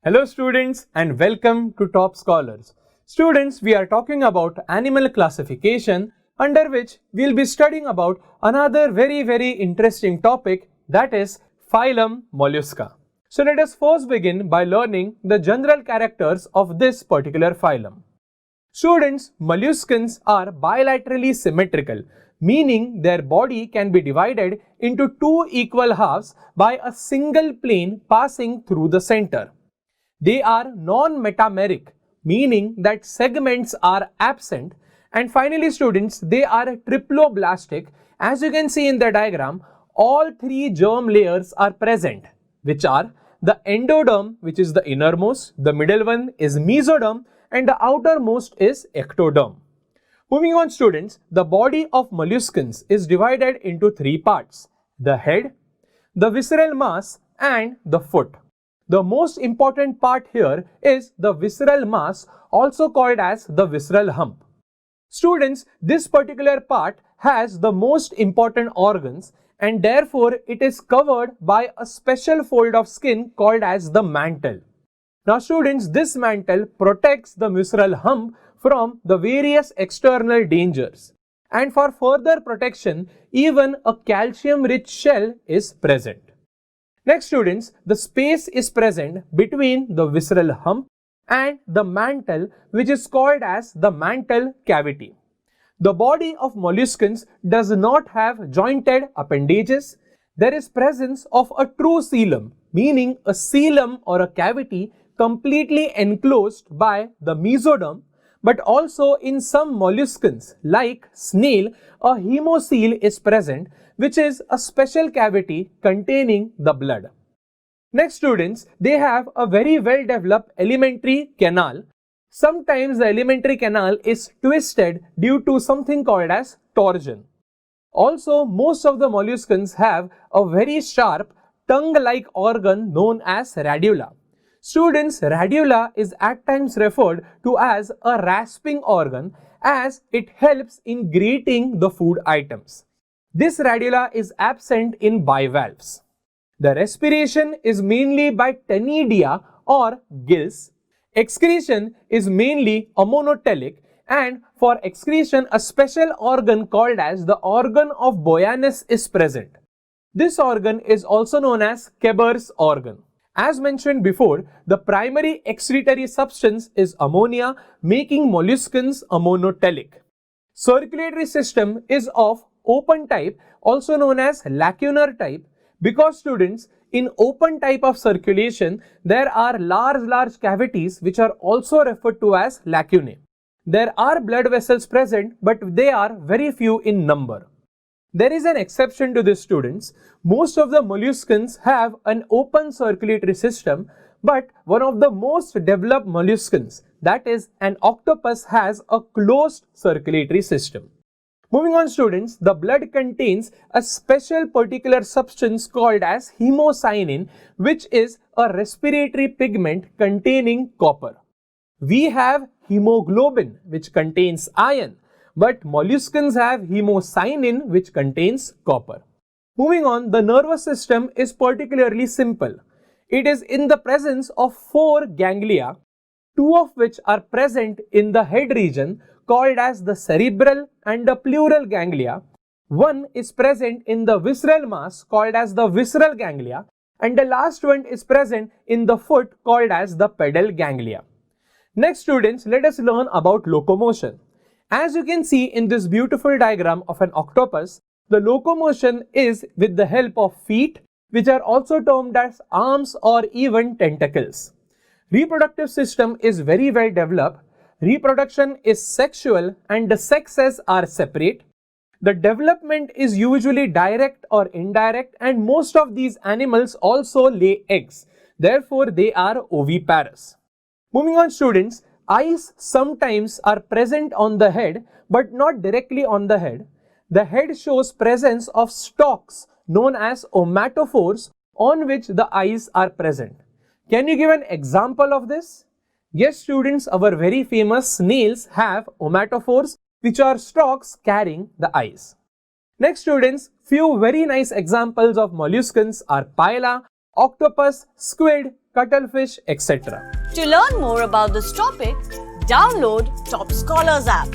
Hello students and welcome to Top Scholars. Students, we are talking about animal classification, under which we will be studying about another very interesting topic, that is phylum Mollusca. So let us first begin by learning the general characters of this particular phylum. Students, molluscans are bilaterally symmetrical, meaning their body can be divided into two equal halves by a single plane passing through the center. They are non-metameric, meaning that segments are absent. And finally students, they are triploblastic. As you can see in the diagram, all three germ layers are present, which are the endoderm, which is the innermost, the middle one is mesoderm, and the outermost is ectoderm. Moving on students, the body of molluscans is divided into three parts: the head, the visceral mass, and the foot. The most important part here is the visceral mass, also called as the visceral hump. Students, this particular part has the most important organs and therefore it is covered by a special fold of skin called as the mantle. Now students, this mantle protects the visceral hump from the various external dangers, and for further protection even a calcium-rich shell is present. Next students, the space is present between the visceral hump and the mantle, which is called as the mantle cavity. The body of molluscans does not have jointed appendages. There is presence of a true coelom, meaning a coelom or a cavity completely enclosed by the mesoderm, but also in some molluscans like snail, a hemocoel is present, which is a special cavity containing the blood. Next students, they have a very well developed alimentary canal. Sometimes the alimentary canal is twisted due to something called as torsion. Also, most of the molluscans have a very sharp tongue-like organ known as radula. Students, radula is at times referred to as a rasping organ as it helps in grating the food items. This radula is absent in bivalves. The respiration is mainly by ctenidia or gills. Excretion is mainly amonotelic, and for excretion a special organ called as the organ of Boyanus is present. This organ is also known as Keber's organ. As mentioned before, the primary excretory substance is ammonia, making molluscans amonotelic. Circulatory system is of open type, also known as lacunar type, because students, in open type of circulation there are large cavities which are also referred to as lacunae. There are blood vessels present, but they are very few in number. There is an exception to this students. Most of the molluscans have an open circulatory system, but one of the most developed molluscans, that is an octopus, has a closed circulatory system. Moving on students, the blood contains a special particular substance called as hemocyanin, which is a respiratory pigment containing copper. We have hemoglobin, which contains iron, but molluscans have hemocyanin, which contains copper. Moving on, the nervous system is particularly simple. It is in the presence of 4 ganglia, 2 of which are present in the head region called as the cerebral and the pleural ganglia. 1 is present in the visceral mass called as the visceral ganglia, and the last one is present in the foot called as the pedal ganglia. Next students, let us learn about locomotion. As you can see in this beautiful diagram of an octopus, the locomotion is with the help of feet, which are also termed as arms or even tentacles. Reproductive system is very well developed. Reproduction is sexual and the sexes are separate. The development is usually direct or indirect, and most of these animals also lay eggs. Therefore, they are oviparous. Moving on students, eyes sometimes are present on the head but not directly on the head. The head shows presence of stalks known as omatophores on which the eyes are present. Can you give an example of this? Yes students, our very famous snails have omatophores, which are stalks carrying the eyes. Next students, few very nice examples of molluscans are paella, octopus, squid, cuttlefish, etc. To learn more about this topic, download Top Scholars app.